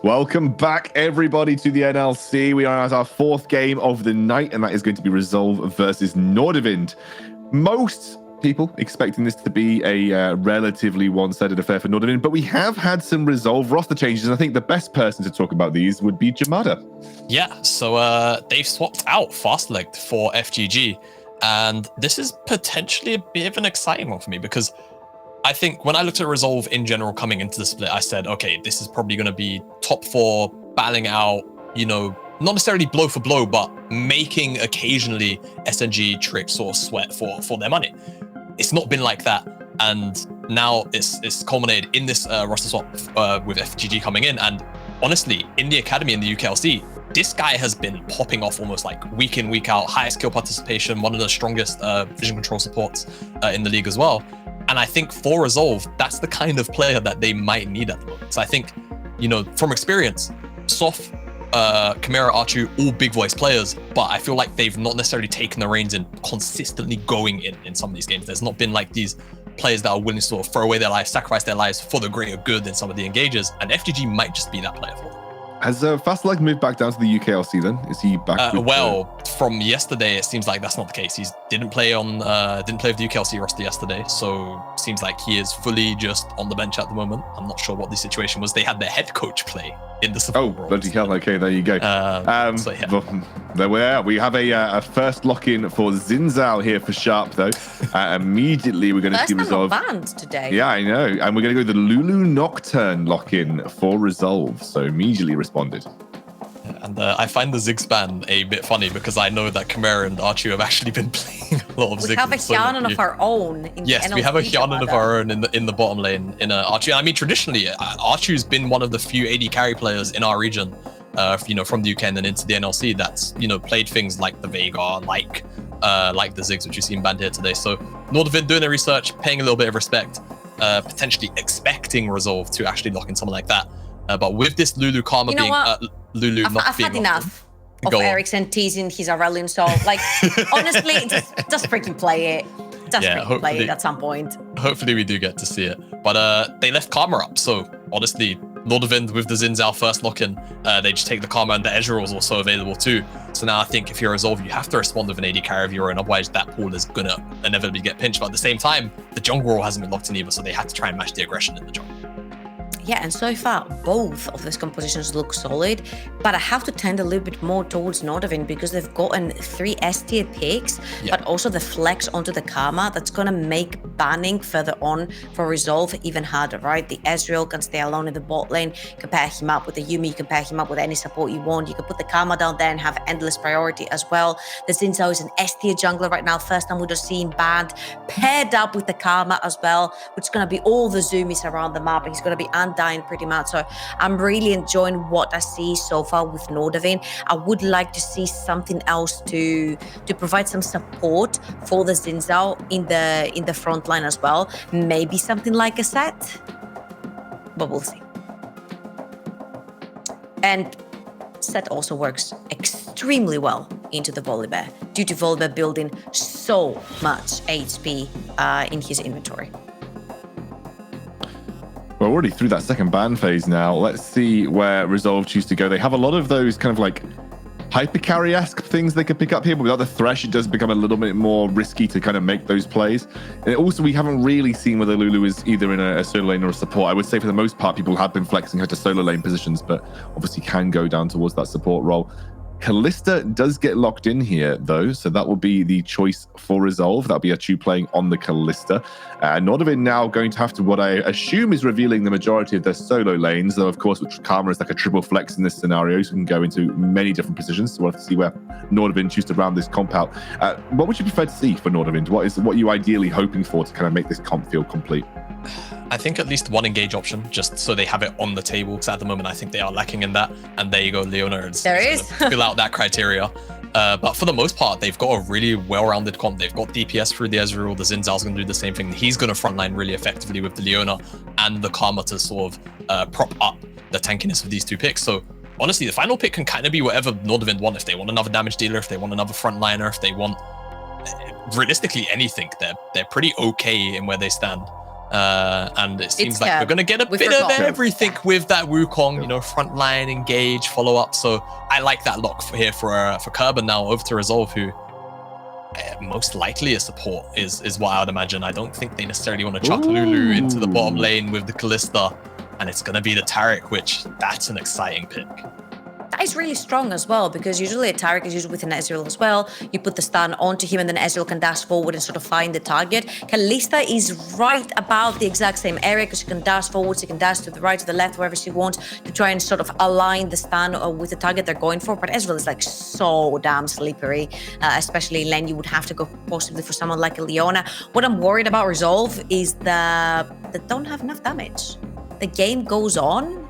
Welcome back, everybody, to the NLC. We are at our fourth game of the night, and that is going to be Resolve versus Nordavind. Most people expecting this to be a relatively one-sided affair for Nordavind, but we have had some Resolve roster changes, and I think the best person to talk about these would be Jamada. Yeah, so they've swapped out Fastlegged for FGG, and this is potentially a bit of an exciting one for me because I think when I looked at Resolve in general coming into the split, I said, okay, this is probably going to be top four, battling out, you know, not necessarily blow for blow, but making occasionally SNG tricks or sweat for their money. It's not been like that. And now it's culminated in this roster swap with FGG coming in. And honestly, in the academy in the UKLC, this guy has been popping off almost like week in, week out, highest kill participation, one of the strongest vision control supports in the league as well. And I think for Resolve, that's the kind of player that they might need at the moment. So I think, you know, from experience, Soft, Chimera, Archu, all big voice players, but I feel like they've not necessarily taken the reins in consistently going in some of these games. There's not been like these players that are willing to sort of throw away their lives, sacrifice their lives for the greater good in some of the engages, and FGG might just be that player for them. Has Fastleg moved back down to the UKLC then? Is he back? From yesterday, it seems like that's not the case. He didn't play with the UKLC roster yesterday, so seems like he is fully just on the bench at the moment. I'm not sure what the situation was. They had their head coach play in the support role. Bloody hell! Okay, there you go. So yeah. Well, there we are. We have a first lock-in for Zinzal here for Sharp though. Immediately we're going to see Resolve. Banned today. Yeah, I know, and we're going to go the Lulu Nocturne lock-in for Resolve. So immediately responded. And I find the Ziggs ban a bit funny because I know that Chimera and Archu have actually been playing a lot of Ziggs. We have a Hyanon of our own. Yes, we have a Hyanon of our own in the bottom lane in Archu. I mean, traditionally, Archu's been one of the few AD carry players in our region, you know, from the UK and then into the NLC that's, you know, played things like the Vega, like the Ziggs, which you've seen banned here today. So Nordavind doing their research, paying a little bit of respect, potentially expecting Resolve to actually lock in someone like that. But with this Lulu Karma being Lulu not being I've had enough of Ericsson teasing his Aurelion Soul. Like, honestly, just freaking play it. Just freaking play it at some point. Hopefully we do get to see it. But they left Karma up, so honestly, Nordavind with the Zinzal first lock-in, they just take the Karma, and the Ezreal is also available too. So now I think if you're Resolve, you have to respond with an AD carry of your own, otherwise that pool is gonna inevitably get pinched. But at the same time, the jungle role hasn't been locked in either, so they had to try and match the aggression in the jungle. Yeah, and so far, both of these compositions look solid, but I have to tend a little bit more towards Nordavind because they've gotten 3 S-tier picks, but also the flex onto the Karma that's going to make banning further on for Resolve even harder, right? The Ezreal can stay alone in the bot lane, compare him up with the Yuumi, compare him up with any support you want. You can put the Karma down there and have endless priority as well. The Zinzal is an S-tier jungler right now, first time we just seen banned, paired up with the Karma as well, which is going to be all the zoomies around the map. He's going to be undying pretty much. So I'm really enjoying what I see so far with Nordavind. I would like to see something else to provide some support for the Zinzal in the front line as well. Maybe something like a set, but we'll see. And set also works extremely well into the Volibear due to Volibear building so much HP in his inventory. We're already through that second ban phase now. Let's see where Resolve choose to go. They have a lot of those kind of like hyper carry-esque things they could pick up here, but without the Thresh, it does become a little bit more risky to kind of make those plays. And also, we haven't really seen whether Lulu is either in a solo lane or a support. I would say for the most part, people have been flexing her to solo lane positions, but obviously can go down towards that support role. Callista does get locked in here, though, so that will be the choice for Resolve. That'll be Achu playing on the Callista. Nordavind now going to have to, what I assume is revealing the majority of their solo lanes, though, of course, which Karma is like a triple flex in this scenario, so we can go into many different positions. So we'll have to see where Nordavind choose to round this comp out. What would you prefer to see for Nordavind? What are you ideally hoping for to kind of make this comp feel complete? I think at least one engage option, just so they have it on the table, because at the moment I think they are lacking in that. And there you go, Leona is fill out that criteria. But for the most part, they've got a really well-rounded comp. They've got DPS through the Ezreal. The Zinzal's going to do the same thing. He's going to frontline really effectively with the Leona and the Karma to sort of prop up the tankiness of these two picks. So honestly, the final pick can kind of be whatever Nordavind want. If they want another damage dealer, if they want another frontliner, if they want realistically anything, they're pretty okay in where they stand. And it seems like Kerb. we're going to get a We bit forgot. of everything with that Wukong, you know, frontline, engage, follow up. So I like that lock here for Kerb. And now over to Resolve, who most likely a support is what I would imagine. I don't think they necessarily want to chuck Lulu into the bottom lane with the Kalista. And it's going to be the Taric, which that's an exciting pick. That is really strong as well, because usually a Taric is usually with an Ezreal as well. You put the stun onto him and then Ezreal can dash forward and sort of find the target. Kalista is right about the exact same area because she can dash forward, she can dash to the right, to the left, wherever she wants to try and sort of align the stun with the target they're going for. But Ezreal is like so damn slippery, especially in lane. You would have to go possibly for someone like a Leona. What I'm worried about Resolve is that they don't have enough damage. The game goes on.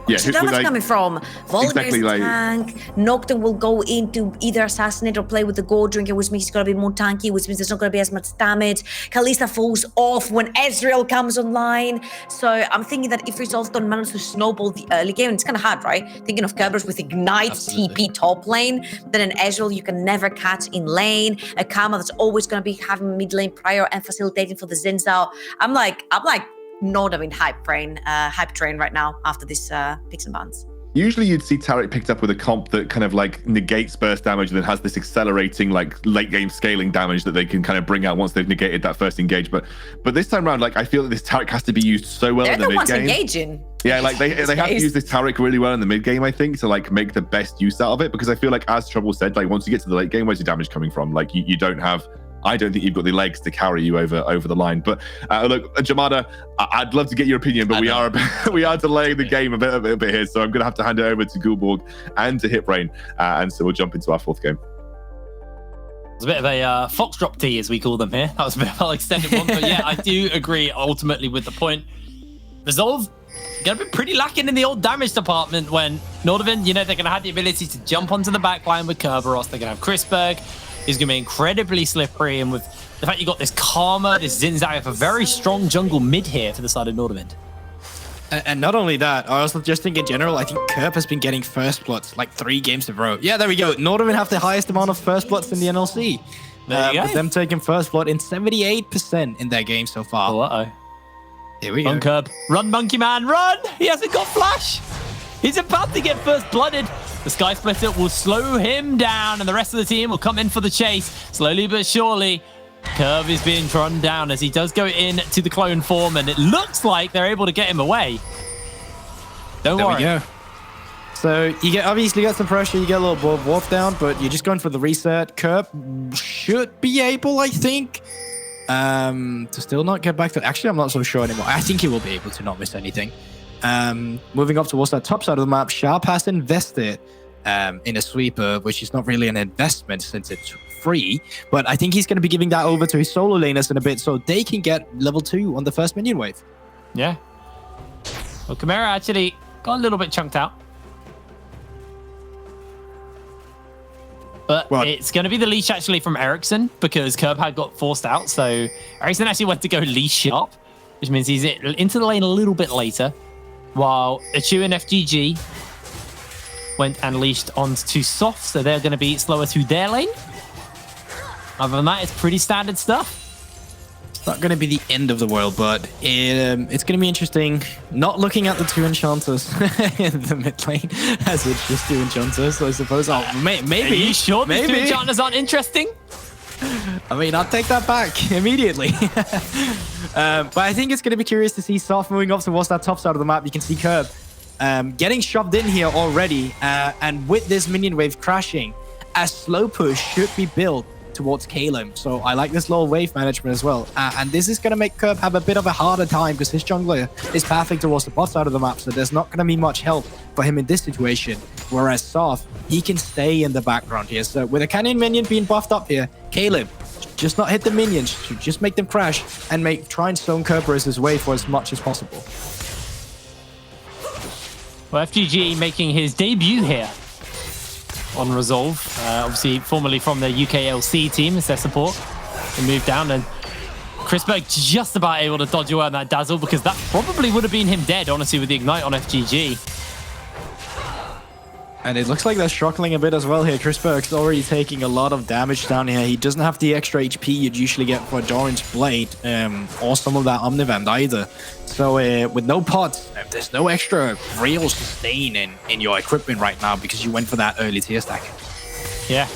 Yeah, So damage like, coming from Volibear's exactly, like- tank. Nocturne will go into either assassinate or play with the gold drinker, which means it's going to be more tanky, which means there's not going to be as much damage. Kalista falls off when Ezreal comes online. So I'm thinking that if Resolve don't manage to snowball the early game, and it's kind of hard, right? Thinking of Kerberos with Ignite, Absolutely. TP top lane, then an Ezreal you can never catch in lane, a Karma that's always going to be having mid lane prior and facilitating for the Xin Zhao. I'm like Nordavind hype train right now after this picks and bans. Usually you'd see Taric picked up with a comp that kind of like negates burst damage and then has this accelerating like late game scaling damage that they can kind of bring out once they've negated that first engage. But this time around, like I feel that this Taric has to be used so well They're in the the mid ones game. engaging. Yeah, like they have to days. use this Taric really well in the mid game, I think, to like make the best use out of it. Because I feel like, as Trouble said, like once you get to the late game, where's your damage coming from? Like you don't have. I don't think you've got the legs to carry you over the line. But look, Jamada, I'd love to get your opinion, but we are delaying the game a bit here, so I'm going to have to hand it over to Gulborg and to Hitbrain, and so we'll jump into our fourth game. It's a bit of a foxtrot tee, as we call them here. That was a bit of an extended one, but yeah, I do agree ultimately with the point. Resolve going to be pretty lacking in the old damage department when Nordavind, you know, they're going to have the ability to jump onto the back line with Kerberos. They're going to have Chrisberg. He's going to be incredibly slippery, and with the fact you got this Karma, this Xin Zhao, a very strong jungle mid here for the side of Nordavind. And not only that, I also just think in general, I think Kerp has been getting first bloods like 3 games in a row. Yeah, there we go. Nordavind have the highest amount of first bloods in the NLC. There you go. With them taking first blood in 78% in their game so far. Oh, uh-oh. Here we go. Run, Kerb. Run, Monkey Man, run! He hasn't got flash! He's about to get first blooded. The Sky Splitter will slow him down, and the rest of the team will come in for the chase. Slowly but surely, Kerb is being run down as he does go in to the clone form, and it looks like they're able to get him away. Don't There worry. we go. So you obviously get some pressure, you get a little warp down, but you're just going for the reset. Kerb should be able, I think, to still not get back to... Actually, I'm not so sure anymore. I think he will be able to not miss anything. Moving up towards that top side of the map, Sharp has invested in a sweeper, which is not really an investment since it's free, but I think he's going to be giving that over to his solo laners in a bit so they can get level 2 on the first minion wave. Yeah. Well, Chimera actually got a little bit chunked out. But Well- it's going to be the leash actually from Ericsson because Kerb had got forced out. So Ericsson actually went to go leash Sharp, which means he's into the lane a little bit later. While Achu and FGG went and leashed onto Soft, so they're going to be slower to their lane. Other than that, it's pretty standard stuff. It's not going to be the end of the world, but it's going to be interesting not looking at the 2 enchanters in the mid lane as it's just 2 enchanters, I suppose. Oh, maybe. Are you sure these two maybe. enchanters aren't interesting? I mean, I'll take that back immediately. But I think it's going to be curious to see Soft moving up towards that top side of the map. You can see Kerb getting shoved in here already. And with this minion wave crashing, a slow push should be built towards Kalem. So I like this little wave management as well. And this is going to make Kerb have a bit of a harder time because his jungler is pathing towards the bot side of the map. So there's not going to be much help for him in this situation. Whereas Soft, he can stay in the background here. So with a cannon minion being buffed up here, Kalem, just not hit the minions, just make them crash and try and stone Kerberos' way for as much as possible. Well, FGG making his debut here on Resolve. Obviously, formerly from the UKLC team as their support. They moved down, and Chrisberg just about able to dodge away on that Dazzle because that probably would have been him dead, honestly, with the Ignite on FGG. And it looks like they're struggling a bit as well here. Chrisberg's already taking a lot of damage down here. He doesn't have the extra HP you'd usually get for Doran's Blade, or some of that Omnivamp either. So with no pots, there's no extra real sustain in your equipment right now because you went for that early tier stack. Yeah.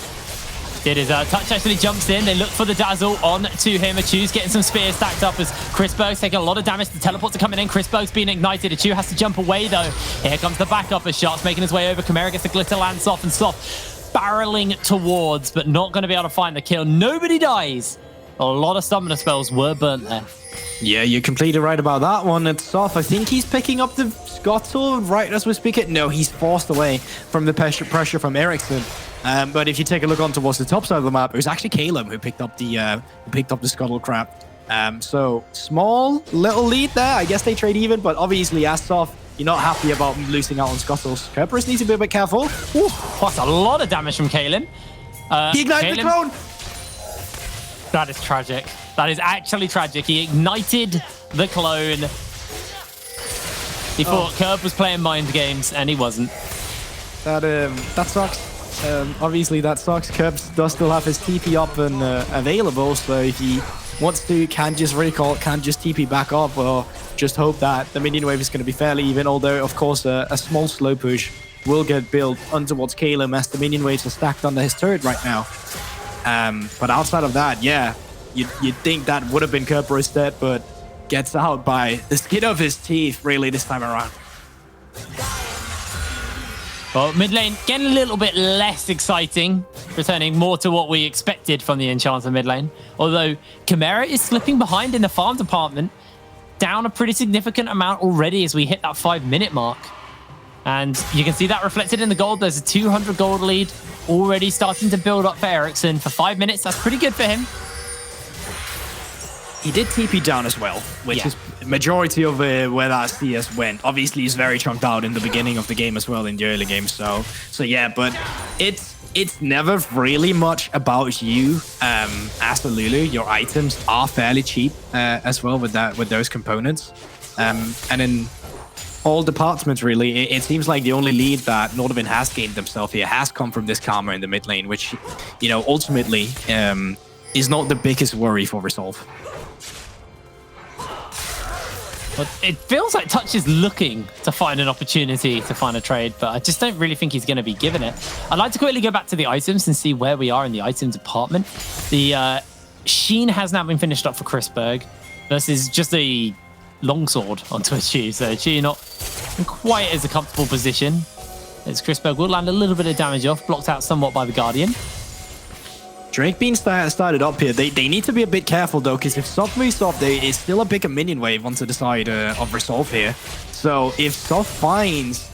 It is Touch actually jumps in. They look for the dazzle on to him. Achu's getting some spears stacked up as Chrisberg's taking a lot of damage. The teleports are coming in. Chrisberg's being ignited. Achu has to jump away though. Here comes the backup as Sharp's making his way over. Chimera gets the glitter lance off and Soft barreling towards, but not going to be able to find the kill. Nobody dies. A lot of summoner spells were burnt there. Yeah, you're completely right about that one. It's Soft. I think he's picking up the Scuttle right as we speak it. No, he's forced away from the pressure from Ericsson. But if you take a look on towards the top side of the map, it was actually Caleb who picked up the Scuttle Crab. So small little lead there. I guess they trade even, but obviously as Soft, you're not happy about losing out on Scuttles. Kerberos needs to be a bit careful. Ooh, that's a lot of damage from Kalen. He ignited the clone. That is tragic. That is actually tragic. He ignited the clone. He thought Kerb was playing mind games, and he wasn't. That sucks. Obviously, that sucks. Kerb does still have his TP up and available, so if he wants to, can just recall, can just TP back up, or just hope that the minion wave is going to be fairly even, although, of course, a small slow push will get built on towards Caleb as the minion waves are stacked under his turret right now. But outside of that, yeah, you'd think that would have been Kerberos dead, but gets out by the skin of his teeth, really, this time around. Well, mid lane getting a little bit less exciting, returning more to what we expected from the Enchanter mid lane. Although Chimera is slipping behind in the farm department, down a pretty significant amount already as we hit that 5-minute mark. And you can see that reflected in the gold. There's a 200 gold lead already starting to build up for Ericsson. For 5 minutes, that's pretty good for him. He did TP down as well, which is majority of where that CS went. Obviously, he's very chunked out in the beginning of the game as well, in the early game. So yeah, but it's never really much about you as the Lulu. Your items are fairly cheap as well with those components, and in all departments really, it seems like the only lead that Nordavind has gained himself here has come from this Karma in the mid lane, which, you know, ultimately is not the biggest worry for Resolve. But it feels like Touch is looking to find an opportunity to find a trade, but I just don't really think he's going to be given it. I'd like to quickly go back to the items and see where we are in the item department. The Sheen has now been finished up for Chrisberg versus just a longsword onto a Chi. So Chi not in quite as a comfortable position as Chrisberg will land a little bit of damage off, blocked out somewhat by the Guardian. Drake being started up here. They need to be a bit careful though, because if Soft moves off, there is still a bigger minion wave onto the side of Resolve here. So if Soft finds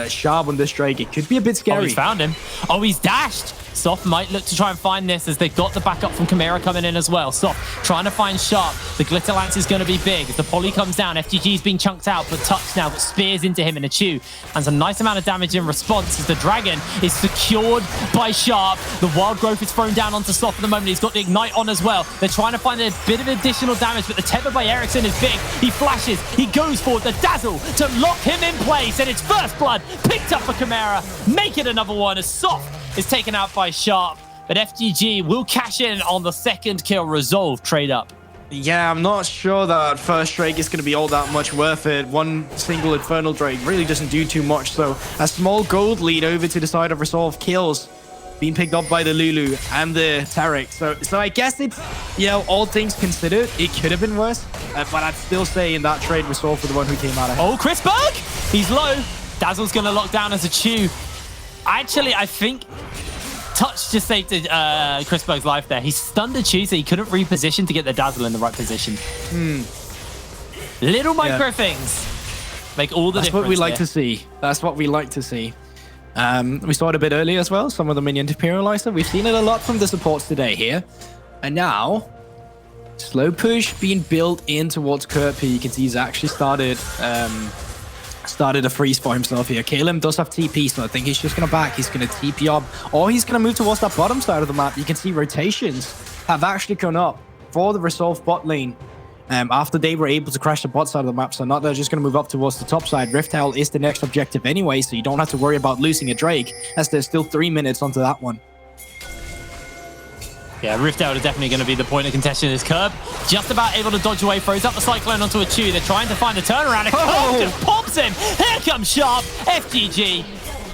Sharp on this Drake, it could be a bit scary. Oh, he's found him. Oh, he's dashed. Soft might look to try and find this as they've got the backup from Chimera coming in as well. Soft trying to find Sharp. The Glitter Lance is going to be big. As the poly comes down, FGG's being chunked out, but Touch now got spears into him in a chew. And a nice amount of damage in response as the Dragon is secured by Sharp. The Wild Growth is thrown down onto Soft at the moment. He's got the Ignite on as well. They're trying to find a bit of additional damage, but the tether by Ericsson is big. He flashes. He goes for the Dazzle to lock him in place. And it's First Blood picked up for Chimera. Make it another one as Soft is taken out by Sharp. But FGG will cash in on the second kill. Resolve trade up. Yeah, I'm not sure that first Drake is going to be all that much worth it. One single Infernal Drake really doesn't do too much. So a small gold lead over to the side of Resolve kills being picked up by the Lulu and the Tarek. So I guess it's, you know, all things considered, it could have been worse. But I'd still say in that trade, Resolve for the one who came out ahead. Oh, Chrisberg! He's low. Dazzle's going to lock down as a chew. Actually, I think Touch just saved Chrisberg's life there. He stunned a Chew, so he couldn't reposition to get the Dazzle in the right position. Little micro things make all the difference. That's what we like to see. That's what we like to see. We saw it a bit earlier as well. Some of the minion Imperializer. We've seen it a lot from the supports today here. And now, slow push being built in towards Kirby. You can see he's actually started a freeze for himself here. Caleb does have TP, so I think he's just going to back. He's going to TP up, or he's going to move towards that bottom side of the map. You can see rotations have actually gone up for the Resolve bot lane after they were able to crash the bot side of the map. So now they're just going to move up towards the top side. Rift Herald is the next objective anyway, so you don't have to worry about losing a Drake, as there's still 3 minutes onto that one. Yeah, Rift Herald is definitely going to be the point of contention in this curb. Just about able to dodge away, throws up the Cyclone onto a Chew. They're trying to find the turnaround. And Curb just pops him. Here comes Sharp. FGG.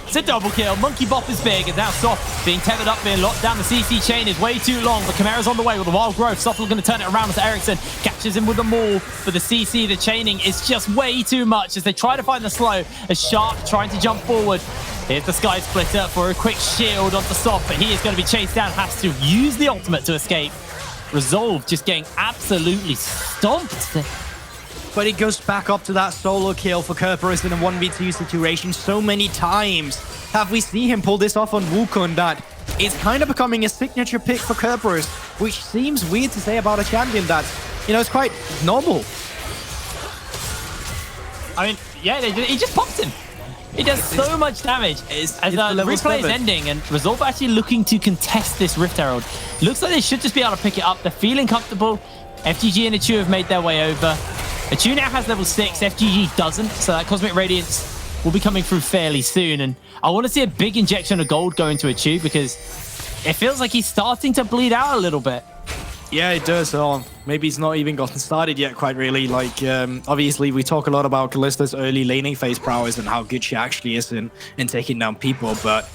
It's a double kill. Monkey Bop is big, and now Soft being tethered up, being locked down. The CC chain is way too long, but Chimera's on the way with the Wild Growth. Soft looking to turn it around as Ericsson catches him with the maul, but the CC, the chaining, is just way too much as they try to find the slow, as Sharp trying to jump forward. Here's the Sky Splitter for a quick shield onto Soft, but he is going to be chased down, has to use the ultimate to escape. Resolve just getting absolutely stomped. But it goes back up to that solo kill for Kerberos in a 1v2 situation. So many times have we seen him pull this off on Wukong that it's kind of becoming a signature pick for Kerberos, which seems weird to say about a champion that, you know, it's quite normal. I mean, yeah, he just pops him. He does so much damage. As the replay is ending and Resolve actually looking to contest this Rift Herald. Looks like they should just be able to pick it up. They're feeling comfortable. FGG and Achu have made their way over. Achu now has level 6. FGG doesn't, so that Cosmic Radiance will be coming through fairly soon. And I want to see a big injection of gold going to Achu because it feels like he's starting to bleed out a little bit. Yeah, it does. Maybe he's not even gotten started yet, quite really. Like, obviously, we talk a lot about Kallista's early laning phase prowess and how good she actually is in taking down people. But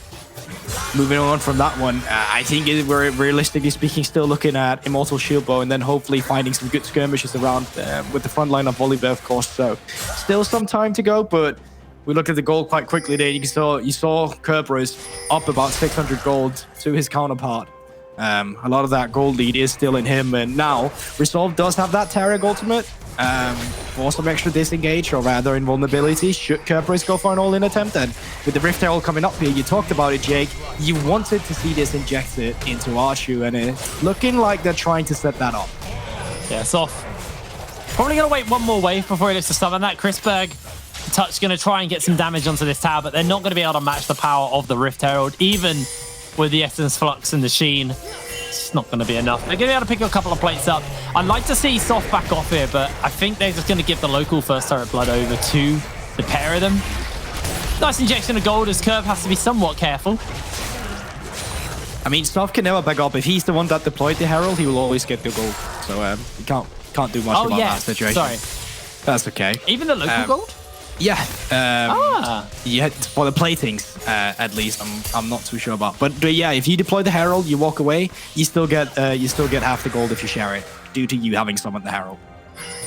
moving on from that one, I think we're realistically speaking still looking at Immortal Shieldbow and then hopefully finding some good skirmishes around with the front line of Volibear, of course. So still some time to go, but we look at the gold quite quickly there. You saw Kerberos up about 600 gold to his counterpart. A lot of that gold lead is still in him, and now Resolve does have that Tarek ultimate for some extra disengage, or rather invulnerability, should Kerberos go for an all-in attempt. And with the Rift Herald coming up here, you talked about it, Jake, you wanted to see this injected into Arshu, and it's looking like they're trying to set that up. Yeah, Soft probably going to wait one more wave before he lifts to summon that. Chrisberg Touch going to try and get some damage onto this tower, but they're not going to be able to match the power of the Rift Herald, even with the Essence Flux and the Sheen. It's not going to be enough. They're going to be able to pick a couple of plates up. I'd like to see Soft back off here, but I think they're just going to give the local first turret blood over to the pair of them. Nice injection of gold as Curve has to be somewhat careful. I mean, Soft can never back up. If he's the one that deployed the Herald, he will always get the gold. So you can't do much about that situation. Sorry. That's okay. Even the local gold? Yeah. Yeah, for the platings, at least. I'm not too sure about. But yeah, if you deploy the Herald, you walk away, you still get half the gold if you share it, due to you having summoned the Herald.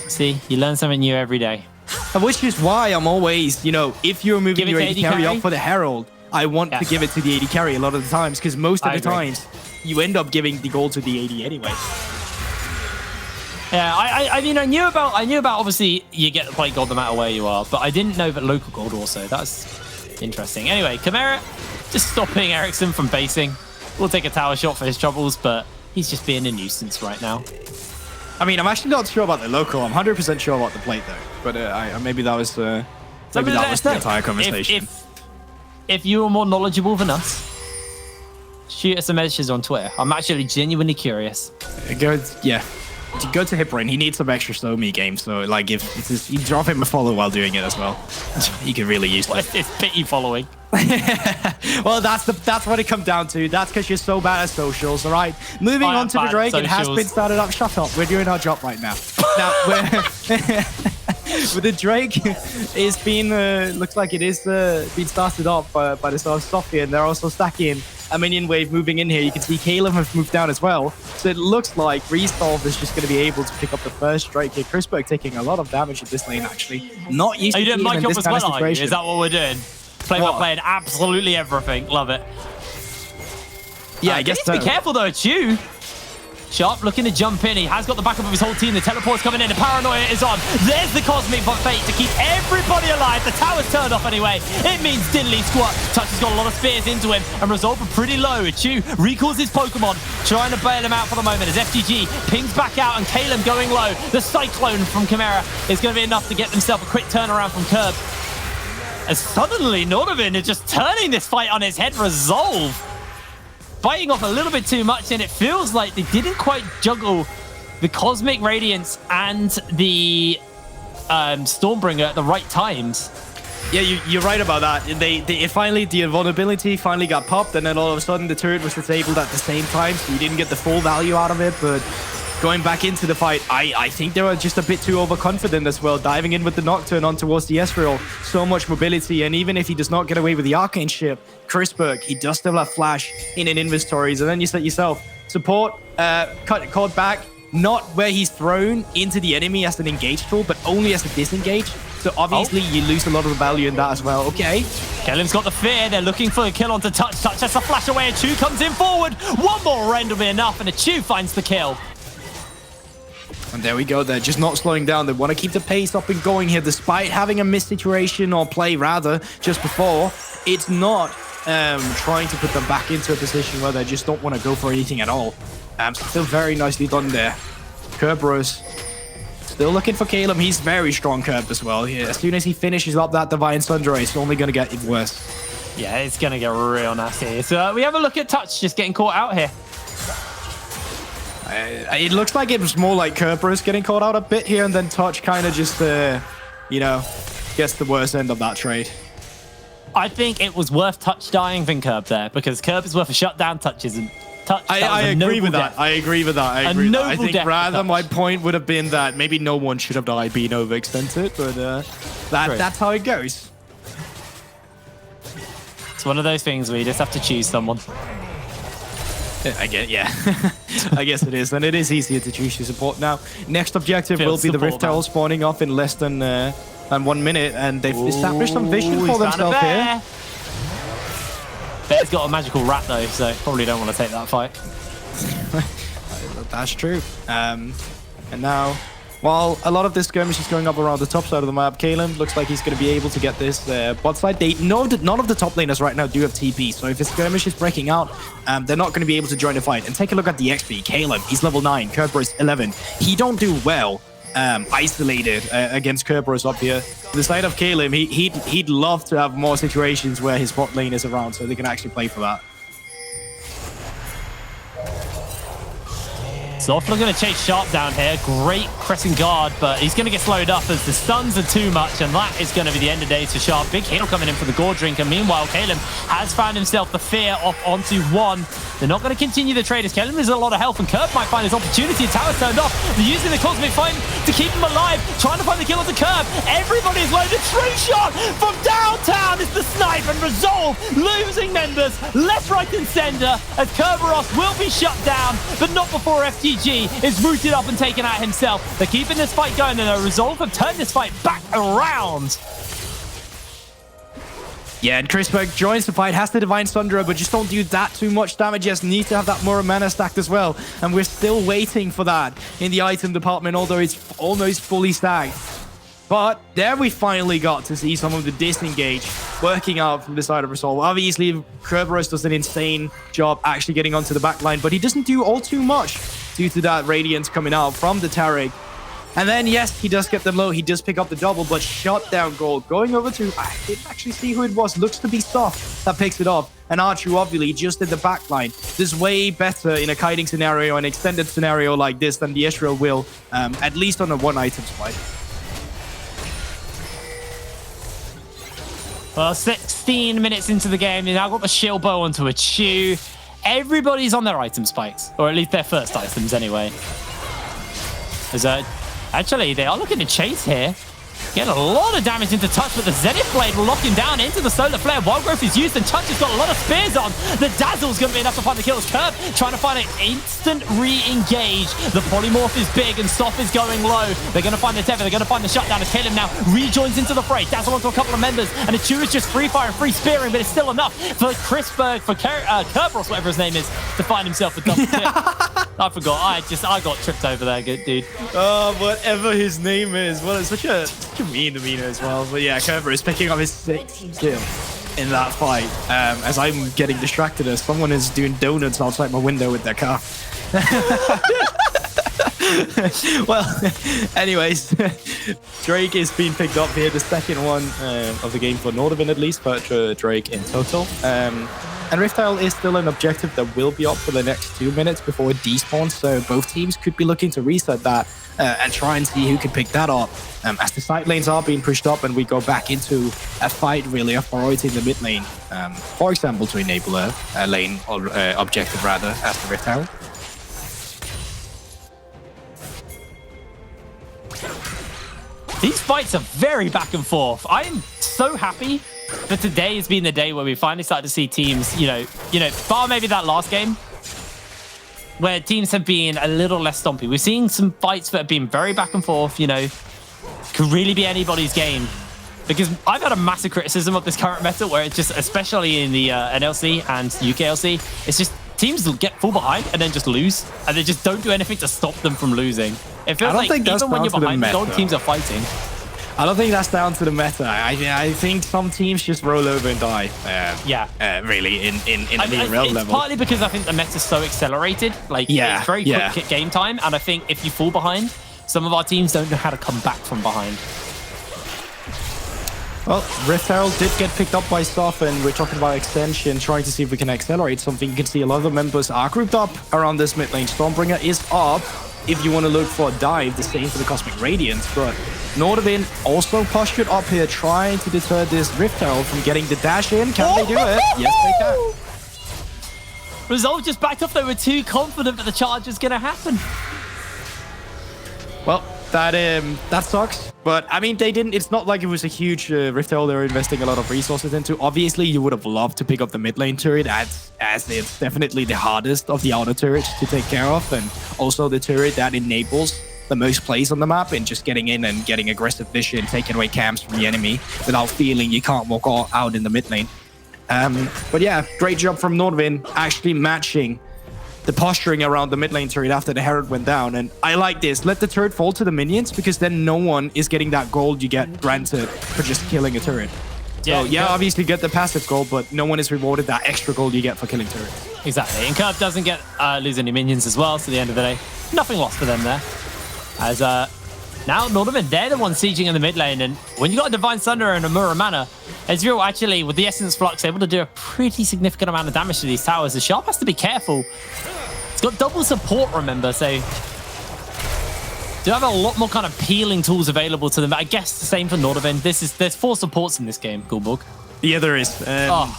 See, you learn something new every day. Which is why I'm always, if you're moving your AD carry up for the Herald, I want to give it to the AD carry a lot of the times, because most of the times you end up giving the gold to the AD anyway. Yeah, I mean, I knew about obviously you get the plate gold no matter where you are, but I didn't know that local gold also. That's interesting. Anyway, Chimera just stopping Ericsson from basing. We'll take a tower shot for his troubles, but he's just being a nuisance right now. I mean, I'm actually not sure about the local. I'm 100% sure about the plate though. But maybe that was the entire conversation. If you were more knowledgeable than us, shoot us some messages on Twitter. I'm actually genuinely curious. To go to Hipbrain, he needs some extra Somi game. So, like, if you drop him a follow while doing it as well, he can really use it. What is this pity following? Well, that's what it comes down to. That's because you're so bad at socials, all right? Moving on to the Drake, it has been started up. Shut up. We're doing our job right now. Now, with the Drake, it's been looks like it is being started up by the sort of Sophie, and they're also stacking a minion wave moving in here. You can see Caleb has moved down as well. So it looks like Resolve is just going to be able to pick up the first Drake here. Chrisberg taking a lot of damage in this lane, actually. Not used to being in this kind of situation. Is that what we're doing? Playing absolutely everything. Love it. Yeah, I guess so. Be careful though, Chew. Sharp looking to jump in. He has got the backup of his whole team. The teleport's coming in. The paranoia is on. There's the Cosmic Fate to keep everybody alive. The tower's turned off anyway. It means Diddly Squat. Touch has got a lot of spears into him. And Resolve are pretty low. Chew recalls his Pokemon, trying to bail him out for the moment as FGG pings back out and Caleb going low. The Cyclone from Chimera is going to be enough to get themselves a quick turnaround from Curb. As suddenly Nordavind is just turning this fight on its head. Resolve biting off a little bit too much, and it feels like they didn't quite juggle the Cosmic Radiance and the Stormbringer at the right times. Yeah, you're right about that. They finally, the invulnerability finally got popped, and then all of a sudden the turret was disabled at the same time, so you didn't get the full value out of it. But going back into the fight, I think they were just a bit too overconfident as well, diving in with the Nocturne on towards the Ezreal. So much mobility, and even if he does not get away with the Arcane ship, Chrisberg, he does still have Flash in inventories. And then you set yourself, support, caught back, not where he's thrown into the enemy as an engage tool, but only as a disengage. So obviously you lose a lot of the value in that as well. Okay. Kellen's got the fear. They're looking for a kill onto Touch. Touch has to flash away. A Chew comes in forward. One more rend will be enough, and a Chew finds the kill. And there we go. They're just not slowing down. They want to keep the pace up and going here, despite having a missed situation or play rather just before. It's not trying to put them back into a position where they just don't want to go for anything at all. Still very nicely done there. Kerberos still looking for Caleb. He's very strong, Kerb, as well. Yeah, as soon as he finishes up that Divine Sunray, it's only going to get worse. Yeah, it's going to get real nasty. So we have a look at Touch just getting caught out here. It looks like it was more like Kerberos getting caught out a bit here, and then Touch kind of just, you know, gets the worst end of that trade. I think it was worth Touch dying than Kerb there, because Kerb is worth a shutdown, Touch isn't. Touch, I agree with that. I agree with that. I think rather my point would have been that maybe no one should have died being overextended, but that's how it goes. It's one of those things where you just have to choose someone. I guess it is, and it is easier to choose your support now. Next objective will be the Rift Herald spawning off in less than 1 minute, and they've established some vision for themselves here. Bear's got a magical rat though, so probably don't want to take that fight. That's true. And now, while a lot of this skirmish is going up around the top side of the map, Kalen looks like he's going to be able to get this bot side. They know that none of the top laners right now do have TP, so if this skirmish is breaking out, they're not going to be able to join the fight. And take a look at the XP. Kalen, he's level 9, Kerberos 11. He don't do well isolated against Kerberos up here. The side of Caleb, he'd love to have more situations where his bot lane is around so they can actually play for that. Zoffler going to chase Sharp down here. Great pressing guard, but he's going to get slowed up as the stuns are too much, and that is going to be the end of days for Sharp. Big heal coming in for the Gore Drinker. Meanwhile, Caleb has found himself the fear off onto one. They're not going to continue the trade as Caleb has a lot of health, and Kerb might find his opportunity. Tower's turned off. They're using the Cosmic Fight to keep him alive, trying to find the kill onto Kerb. Everybody's loaded. Tree shot from downtown is the snipe, and Resolve losing members left, right, and center as Kerberos will be shut down, but not before FTG is rooted up and taken out himself. They're keeping this fight going, and the Resolve have turned this fight back around. Yeah, and Chrisberg joins the fight, has the Divine Sundra, but just don't do that too much damage. Just need to have that more mana stacked as well. And we're still waiting for that in the item department, although it's almost fully stacked. But there we finally got to see some of the disengage working out from the side of Resolve. Obviously, Kerberos does an insane job actually getting onto the back line, but he doesn't do all too much due to that Radiance coming out from the Taric. And then, yes, he does get them low. He does pick up the double, but shutdown gold. Going over to, I didn't actually see who it was. Looks to be Soft that picks it up. And Archer, obviously, just in the back line. Does way better in a kiting scenario, an extended scenario like this than the Ezreal will, at least on a one-item spike. Well, 16 minutes into the game, they now got the shield bow onto a Chew. Everybody's on their item spikes, or at least their first items anyway. Actually, they are looking to chase here. Getting a lot of damage into Touch, but the Zenith Blade will lock him down into the Solar Flare. Wild Growth is used, and Touch has got a lot of spears on. The Dazzle's going to be enough to find the kills. Kerb trying to find an instant re-engage. The Polymorph is big, and Soft is going low. They're going to find the Tether. They're going to find the shutdown as Caleb now rejoins into the fray. Dazzle onto a couple of members, and the Chew is just free fire and free spearing, but it's still enough for Chrisberg, for Kerberos, whatever his name is, to find himself a double kill. I forgot. I got tripped over there, good dude. Oh, whatever his name is. Well, it's such a mean demeanor as well. But yeah, Kerber is picking up his 6th kill in that fight. As I'm getting distracted as someone is doing donuts outside my window with their car. Well, anyways, Drake is being picked up here, the second one of the game for Nordavind at least, but Drake in total. And Rift Tile is still an objective that will be up for the next 2 minutes before it despawns, so both teams could be looking to reset that and try and see who can pick that up. As the side lanes are being pushed up and we go back into a fight, really, of priority in the mid lane. For example, to enable a lane or objective rather, as the Rift Tile. These fights are very back and forth. I am so happy that today has been the day where we finally started to see teams, bar maybe that last game, where teams have been a little less stompy. We're seeing some fights that have been very back and forth, could really be anybody's game. Because I've had a massive criticism of this current meta where it's just, especially in the NLC and UKLC, it's just teams will get full behind and then just lose. And they just don't do anything to stop them from losing. It feels like even when you're behind, the teams are fighting. I don't think that's down to the meta. I think some teams just roll over and die. Really, in the real level. It's partly because I think the meta's so accelerated. It's very quick at game time. And I think if you fall behind, some of our teams don't know how to come back from behind. Well, Rift Herald did get picked up by Soft, and we're talking about extension, trying to see if we can accelerate something. You can see a lot of the members are grouped up around this mid lane. Stormbringer is up if you want to look for a dive, the same for the Cosmic Radiance, but Nordavind also postured up here, trying to deter this Rift Herald from getting the dash in. Can they do it? Yes, they can. Resolve just backed off. They were too confident that the charge is going to happen. Well, that sucks. But I mean, they didn't. It's not like it was a huge Rift Herald they were investing a lot of resources into. Obviously, you would have loved to pick up the mid lane turret, as it's definitely the hardest of the outer turrets to take care of, and also the turret that enables the most plays on the map and just getting in and getting aggressive vision, taking away camps from the enemy without feeling you can't walk out in the mid lane. But yeah, great job from Nordavind actually matching the posturing around the mid lane turret after the Herald went down. And I like this. Let the turret fall to the minions, because then no one is getting that gold you get granted for just killing a turret. So yeah, obviously get the passive gold, but no one is rewarded that extra gold you get for killing turrets. Exactly. And Curve doesn't get lose any minions as well, so at the end of the day, nothing lost for them there. As now Nordavind, they're the ones sieging in the mid lane, and when you got a Divine Thunder and a Muramana, Ezreal actually, with the Essence Flux, able to do a pretty significant amount of damage to these towers. The Sharp has to be careful. It's got double support, remember, so do have a lot more kind of peeling tools available to them. But I guess the same for Nordavind. There's 4 supports in this game, Gulborg. Yeah, there is.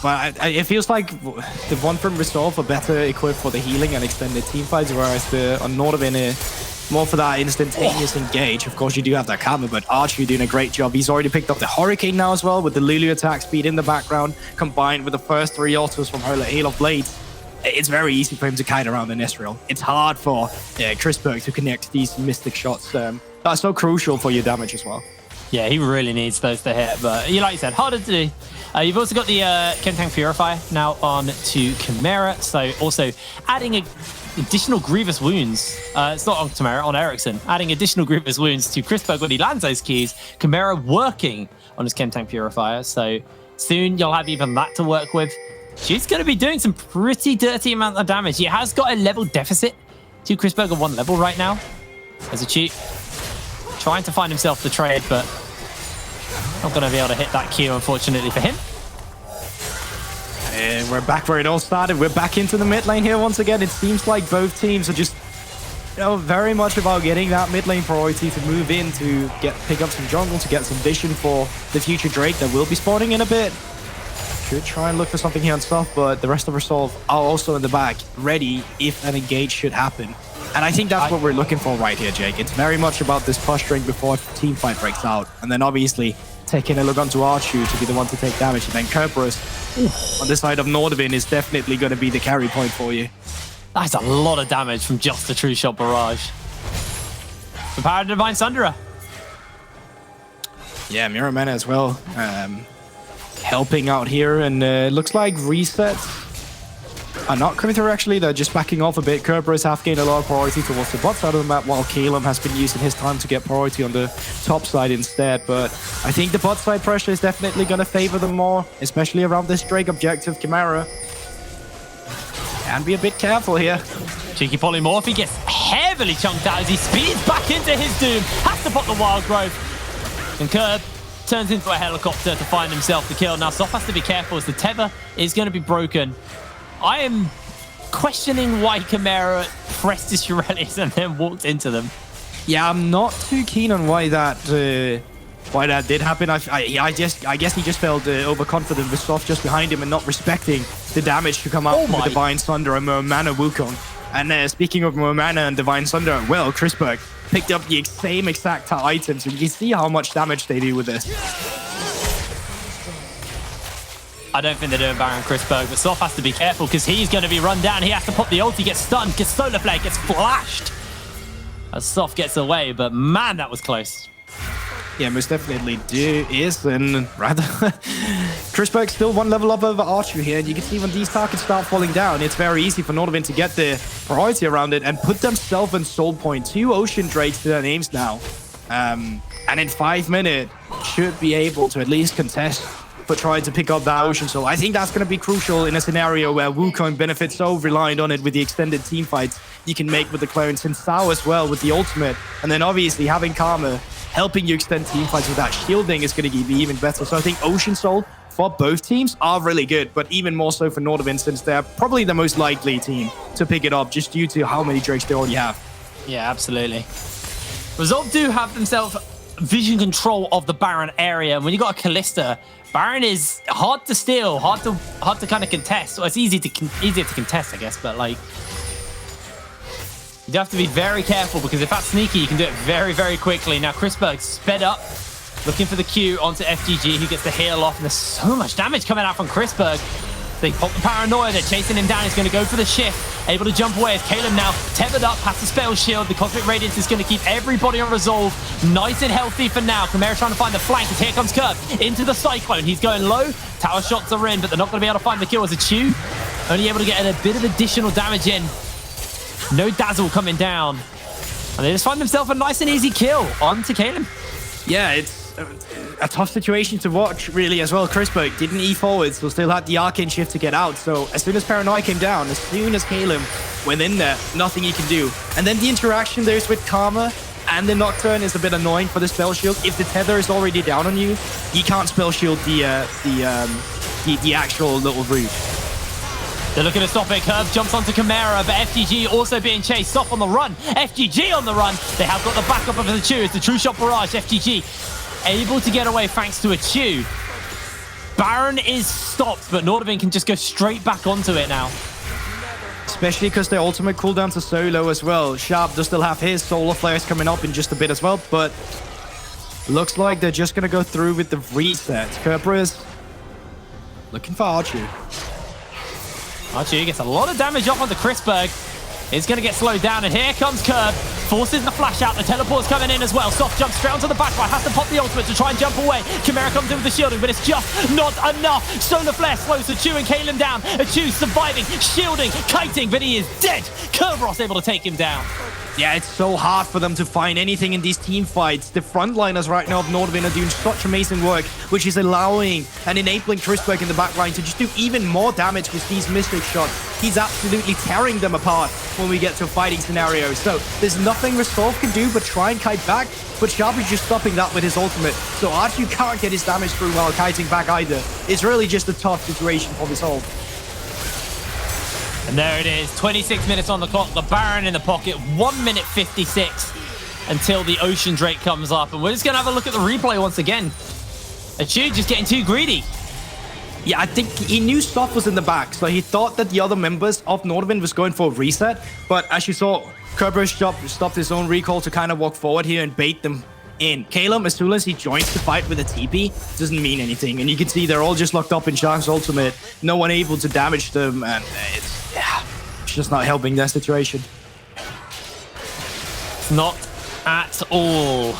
But it feels like the one from Resolve are better equipped for the healing and extended team fights, whereas on Nordavind more for that instantaneous engage. Of course, you do have that counter, but Archery doing a great job. He's already picked up the Hurricane now as well, with the Lulu attack speed in the background, combined with the first 3 autos from Hail of Blades. It's very easy for him to kite around in Ezreal. It's hard for Chrisberg to connect these Mystic shots. That's so crucial for your damage as well. Yeah, he really needs those to hit, but like you said, harder to do. You've also got the Kentang Purifier now on to Chimera, so also adding additional Grievous Wounds. It's not on Chimera, on Ericsson. Adding additional Grievous Wounds to Chrisberg when he lands those keys. Chimera working on his Kentang Purifier, so soon you'll have even that to work with. She's going to be doing some pretty dirty amount of damage. He has got a level deficit to Chrisberg of 1 level right now. As a cheat, trying to find himself the trade, but not going to be able to hit that Q, unfortunately for him. And we're back where it all started. We're back into the mid lane here once again. It seems like both teams are just, very much about getting that mid lane priority to move in to pick up some jungle, to get some vision for the future Drake that will be spawning in a bit. Should try and look for something here on stuff, but the rest of Resolve are also in the back, ready if an engage should happen. And I think that's what we're looking for right here, Jake. It's very much about this posturing before a team fight breaks out. And then obviously taking a look onto Archu to be the one to take damage. And then Kerberos on the side of Nordavind is definitely going to be the carry point for you. That's a lot of damage from just the True Shot Barrage. The power of Divine Sunderer. Yeah, Muramana as well. Helping out here, and looks like resets are not coming through actually. They're just backing off a bit. Kerberos have gained a lot of priority towards the bot side of the map, while Calum has been using his time to get priority on the top side instead. But I think the bot side pressure is definitely going to favor them more, especially around this Drake objective. Chimera can be a bit careful here. Cheeky Polymorph, he gets heavy heavily chunked out as he speeds back into his doom. Has to pop the wild growth. And Curb turns into a helicopter to find himself the kill. Now, Soft has to be careful as the tether is going to be broken. I am questioning why Chimera pressed his Shurellis and then walked into them. Yeah, I'm not too keen on why that did happen. I guess he just felt overconfident with Soft just behind him and not respecting the damage to come out from the Divine Thunder and Mermana Wukong. And speaking of Mermana and Divine Thunder, well, Chrisberg picked up the same exact items, so you can see how much damage they do with this. I don't think they're doing Baron Chrisberg, but Soft has to be careful because he's going to be run down. He has to pop the ult, he gets stunned, gets Solar Flare, gets flashed. As Soft gets away, but man, that was close. Yeah, most definitely is, and rather, Chrisberg's still one level up over Archer here, and you can see when these targets start falling down, it's very easy for Nordavind to get the priority around it and put themselves in Soul Point. 2 Ocean Drakes to their names now. And in 5 minutes, should be able to at least contest for trying to pick up that Ocean Soul. I think that's going to be crucial in a scenario where Wukong benefits so reliant on it with the extended team fights you can make with the clones, and Sao as well with the ultimate, and then obviously having Karma helping you extend team fights with that shielding is going to be even better. So I think Ocean Soul for both teams are really good, but even more so for Nordavind since they're probably the most likely team to pick it up just due to how many Drakes they already have. Yeah, absolutely. Resolve do have themselves vision control of the Baron area, and when you got a Callista, Baron is hard to steal, hard to kind of contest. Well, it's easier to contest, I guess, but like, you have to be very careful because if that's sneaky, you can do it very, very quickly. Now, Chrisberg sped up, looking for the Q onto FGG, who gets the heal off, and there's so much damage coming out from Chrisberg. They pop the Paranoia, they're chasing him down, he's going to go for the shift, able to jump away as Caleb now tethered up, has the spell shield, the Cosmic Radiance is going to keep everybody on Resolve, nice and healthy for now. Chimera trying to find the flank as here comes Curb into the Cyclone, he's going low, tower shots are in, but they're not going to be able to find the kill as a Chew, only able to get a bit of additional damage in. No Dazzle coming down. And they just find themselves a nice and easy kill onto Caleb. Yeah, it's a tough situation to watch, really, as well. Chrisberg didn't E forward, so still had the Arcane Shift to get out. So as soon as Paranoia came down, as soon as Caleb went in there, nothing he can do. And then the interaction there's with Karma and the Nocturne is a bit annoying for the spell shield. If the tether is already down on you, you can't spell shield the actual little root. They're looking to stop it. Curve jumps onto Chimera, but FGG also being chased. Soft on the run. FGG on the run. They have got the backup of the Chew. It's the True Shot Barrage. FGG able to get away thanks to a Chew. Baron is stopped, but Nordavind can just go straight back onto it now. Especially because their ultimate cooldowns are so low as well. Sharp does still have his Solar Flares coming up in just a bit as well, but looks like they're just going to go through with the reset. Kerber is looking for Archie. Archie gets a lot of damage off onto Chrisberg. It's going to get slowed down, and here comes Curb. Forces the flash out. The teleport's coming in as well. Soft jumps straight onto the backfire. Has to pop the ultimate to try and jump away. Chimera comes in with the shielding, but it's just not enough. Solar Flare slows the Chew and Caleb down. A Chew surviving, shielding, kiting, but he is dead. Kerberos able to take him down. Yeah, it's so hard for them to find anything in these team fights. The frontliners right now of Nordavind are doing such amazing work, which is allowing and enabling Chrisberg in the backline to just do even more damage with these Mystic shots. He's absolutely tearing them apart when we get to a fighting scenario. So there's nothing Resolve can do but try and kite back, but Sharp is just stopping that with his ultimate. So Archie can't get his damage through while kiting back either. It's really just a tough situation for Resolve. And there it is, 26 minutes on the clock, the Baron in the pocket, 1 minute 56 until the Ocean Drake comes up. And we're just going to have a look at the replay once again. Achu just getting too greedy. Yeah, I think he knew Soft was in the back, so he thought that the other members of Nordavind was going for a reset. But as you saw, Kerber stopped his own recall to kind of walk forward here and bait them in. Caleb, as soon as he joins the fight with a TP, doesn't mean anything. And you can see they're all just locked up in Shark's ultimate. No one able to damage them, and it's just not helping their situation. Not at all.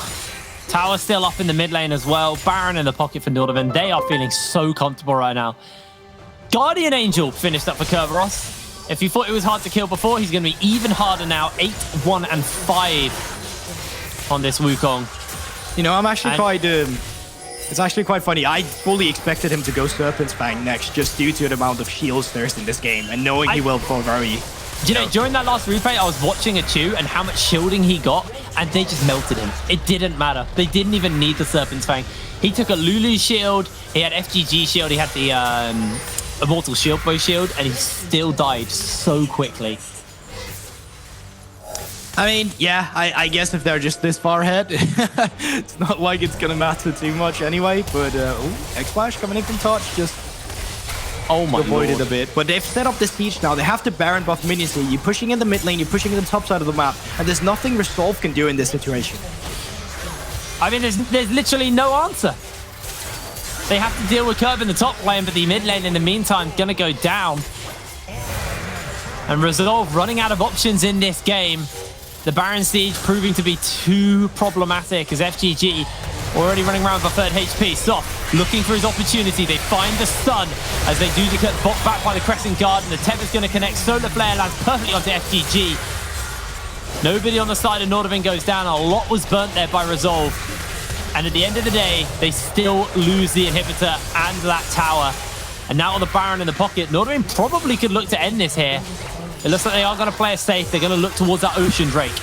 Tower still up in the mid lane as well. Baron in the pocket for Nordavind. They are feeling so comfortable right now. Guardian Angel finished up for Kerberos. If you thought it was hard to kill before, he's going to be even harder now. 8, 1, and 5 on this Wukong. You know, I'm actually it's actually quite funny. I fully expected him to go Serpent's Fang next, just due to the amount of shields there's in this game, and knowing he will for very You know, during that last replay, I was watching a Chew and how much shielding he got, and they just melted him. It didn't matter. They didn't even need the Serpent's Fang. He took a Lulu shield, he had FGG shield, he had the Immortal Shield Bow shield, and he still died so quickly. I mean, yeah, I guess if they're just this far ahead, it's not like it's going to matter too much anyway. But, X-Flash coming in from touch, just avoid it a bit. But they've set up the siege now. They have to Baron buff minions here. You're pushing in the mid lane, you're pushing in the top side of the map, and there's nothing Resolve can do in this situation. I mean, there's literally no answer. They have to deal with Curb in the top lane, but the mid lane in the meantime going to go down. And Resolve running out of options in this game. The Baron Siege proving to be too problematic as FGG already running around for third HP. Soft looking for his opportunity. They find the stun as they do get bought back by the Crescent Guard, and the Tether's going to connect. Solar Flare lands perfectly onto FGG. Nobody on the side of Nordavind goes down. A lot was burnt there by Resolve. And at the end of the day, they still lose the inhibitor and that tower. And now on the Baron in the pocket, Nordavind probably could look to end this here. It looks like they are going to play it safe. They're going to look towards that Ocean Drake.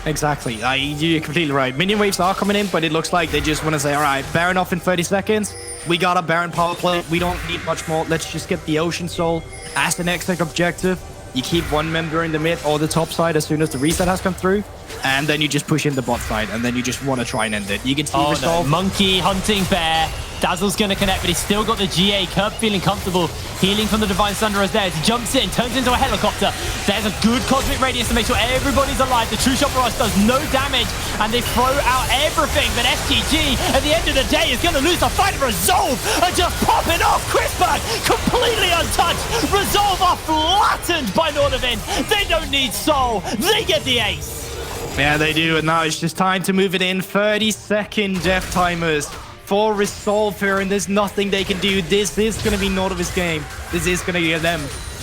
Exactly. You're completely right. Minion waves are coming in, but it looks like they just want to say, all right, Baron off in 30 seconds. We got a Baron power play. We don't need much more. Let's just get the Ocean Soul as the next objective. You keep one member in the mid or the top side as soon as the reset has come through, and then you just push in the bot side, and then you just want to try and end it. You can see Resolve. No. Monkey hunting bear. Dazzle's going to connect, but he's still got the GA. Curb feeling comfortable. Healing from the Divine Sunderer there. He jumps in, turns into a helicopter. There's a good cosmic radius to make sure everybody's alive. The True Shot Barrage does no damage, and they throw out everything. But FTG, at the end of the day, is going to lose the fight. Resolve are just popping off. Chrisberg completely untouched. Resolve are flattened by Nordavind. They don't need soul. They get the ace. Yeah, they do. And now it's just time to move it in. 30-second death timers for Resolve here, and there's nothing they can do. This is going to be Nordavind's game. This is going to get them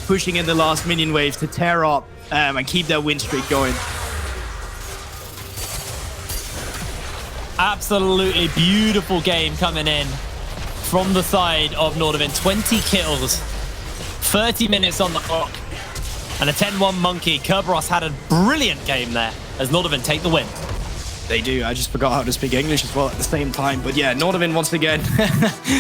pushing in the last minion waves to tear up and keep their win streak going. Absolutely beautiful game coming in from the side of Nordavind. 20 kills, 30 minutes on the clock, and a 10-1 Monkey. Kerberos had a brilliant game there as Nordavind take the win. They do. I just forgot how to speak English as well at the same time. But yeah, Nordavind once again.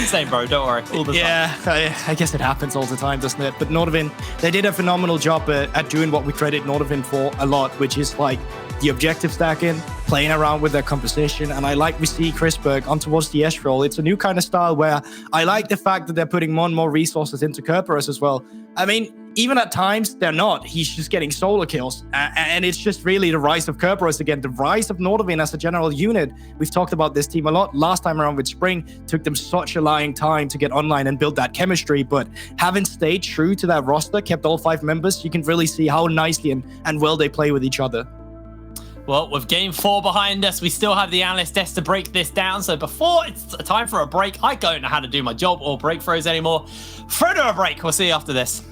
Same, bro. Don't worry. All the time. I guess it happens all the time, doesn't it? But Nordavind, they did a phenomenal job at doing what we credit Nordavind for a lot, which is like the objective stacking, playing around with their composition. And I like we see Chrisberg on towards the Esh role. It's a new kind of style where I like the fact that they're putting more and more resources into Kerberos as well. I mean, even at times, they're not. He's just getting solo kills. And it's just really the rise of Kerberos again. The rise of Nordavind as a general unit. We've talked about this team a lot. Last time around with Spring, took them such a long time to get online and build that chemistry. But having stayed true to that roster, kept all 5 members, you can really see how nicely and well they play with each other. Well, with game 4 behind us, we still have the analyst desk to break this down. So before it's time for a break, I don't know how to do my job or break throws anymore. Throw to a break. We'll see you after this.